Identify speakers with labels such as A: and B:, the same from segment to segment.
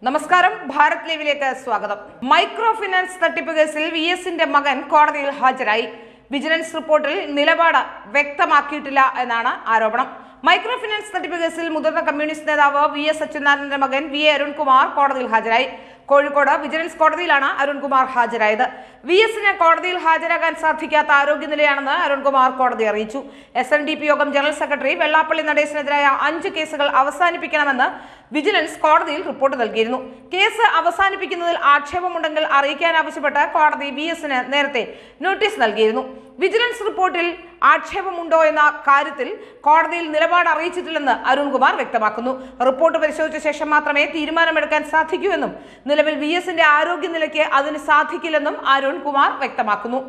A: നമസ്കാരം, ഭാരത് ലൈവിലേക്ക് സ്വാഗതം. മൈക്രോ ഫിനാൻസ് തട്ടിപ്പ് കേസിൽ VSന്റെ മകൻ കോടതിയിൽ ഹാജരായി. വിജിലൻസ് റിപ്പോർട്ടിൽ നിലപാട് വ്യക്തമാക്കിയിട്ടില്ല എന്നാണ് ആരോപണം. മൈക്രോ ഫിനാൻസ് തട്ടിപ്പ് കേസിൽ മുതിർന്ന കമ്മ്യൂണിസ്റ്റ് നേതാവ് VS അച്യുതാനന്ദന്റെ മകൻ VA അരുൺകുമാർ കോടതിയിൽ ഹാജരായി. കോഴിക്കോട് വിജിലൻസ് കോടതിയിലാണ് അരുൺകുമാർ ഹാജരായത്. VSന് കോടതിയിൽ ഹാജരാകാൻ സാധിക്കാത്ത ആരോഗ്യനിലയാണെന്ന് അരുൺകുമാർ കോടതിയെ അറിയിച്ചു. SNDP യോഗം ജനറൽ സെക്രട്ടറി വെള്ളാപ്പള്ളി നടേശനെതിരായ 5 കേസുകൾ അവസാനിപ്പിക്കണമെന്ന് വിജിലൻസ് കോടതിയിൽ റിപ്പോർട്ട് നൽകിയിരുന്നു. കേസ് അവസാനിപ്പിക്കുന്നതിൽ ആക്ഷേപമുണ്ടെങ്കിൽ അറിയിക്കാൻ ആവശ്യപ്പെട്ട് കോടതി VSന് നേരത്തെ നോട്ടീസ് നൽകിയിരുന്നു. വിജിലൻസ് റിപ്പോർട്ടിൽ ആക്ഷേപമുണ്ടോ എന്ന കാര്യത്തിൽ കോടതിയിൽ നിലപാട് അറിയിച്ചിട്ടില്ലെന്ന് അരുൺകുമാർ വ്യക്തമാക്കുന്നു. റിപ്പോർട്ട് പരിശോധിച്ച ശേഷം മാത്രമേ തീരുമാനമെടുക്കാൻ സാധിക്കൂ എന്നും നിലവിൽ VSന്റെ ആരോഗ്യനിലയ്ക്ക് അതിന് സാധിക്കില്ലെന്നും അരുൺകുമാർ വ്യക്തമാക്കുന്നു.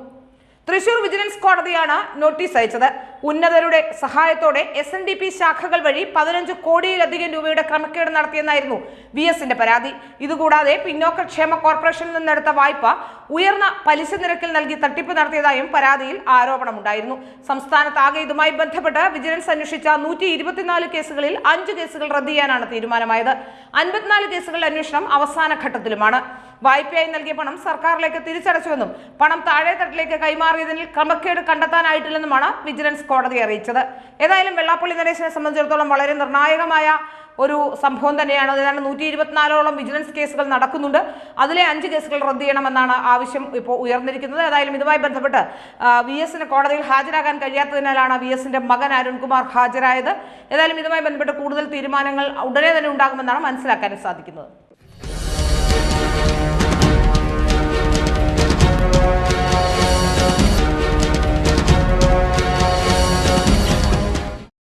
A: തൃശൂർ വിജിലൻസ് കോടതിയാണ് നോട്ടീസ് അയച്ചത്. ഉന്നതരുടെ സഹായത്തോടെ SNDP ശാഖകൾ വഴി 15 കോടിയിലധികം രൂപയുടെ ക്രമക്കേട് നടത്തിയെന്നായിരുന്നു VSന്റെ പരാതി. ഇതുകൂടാതെ പിന്നോക്കക്ഷേമ കോർപ്പറേഷനിൽ നിന്നെടുത്ത വായ്പ ഉയർന്ന പലിശ നിരക്കിൽ നൽകി തട്ടിപ്പ് നടത്തിയതായും പരാതിയിൽ ആരോപണമുണ്ടായിരുന്നു. സംസ്ഥാനത്താകെ ഇതുമായി ബന്ധപ്പെട്ട് വിജിലൻസ് അന്വേഷിച്ച 124 കേസുകളിൽ 5 കേസുകൾ റദ്ദ് ചെയ്യാനാണ് തീരുമാനമായത്. 54 കേസുകളുടെ അന്വേഷണം അവസാന ഘട്ടത്തിലുമാണ്. വായ്പയായി നൽകിയ പണം സർക്കാരിലേക്ക് തിരിച്ചടച്ചുവെന്നും പണം താഴെത്തട്ടിലേക്ക് കൈമാറിയതിൽ ക്രമക്കേട് കണ്ടെത്താനായിട്ടില്ലെന്നുമാണ് വിജിലൻസ് കോടതിയെ അറിയിച്ചത്. ഏതായാലും വെള്ളാപ്പള്ളി നടേശനെ സംബന്ധിച്ചിടത്തോളം വളരെ നിർണായകമായ ഒരു സംഭവം തന്നെയാണ്. ഏതാണ്ട് 124ഓളം വിജിലൻസ് കേസുകൾ നടക്കുന്നുണ്ട്. അതിലെ 5 കേസുകൾ റദ്ദ് ചെയ്യണമെന്നാണ് ആവശ്യം ഇപ്പോൾ ഉയർന്നിരിക്കുന്നത്. ഏതായാലും ഇതുമായി ബന്ധപ്പെട്ട് VSന് കോടതിയിൽ ഹാജരാകാൻ കഴിയാത്തതിനാലാണ് VSന്റെ മകൻ അരുൺകുമാർ ഹാജരായത്. ഏതായാലും ഇതുമായി ബന്ധപ്പെട്ട് കൂടുതൽ തീരുമാനങ്ങൾ ഉടനെ തന്നെ ഉണ്ടാകുമെന്നാണ് മനസ്സിലാക്കാൻ സാധിക്കുന്നത്.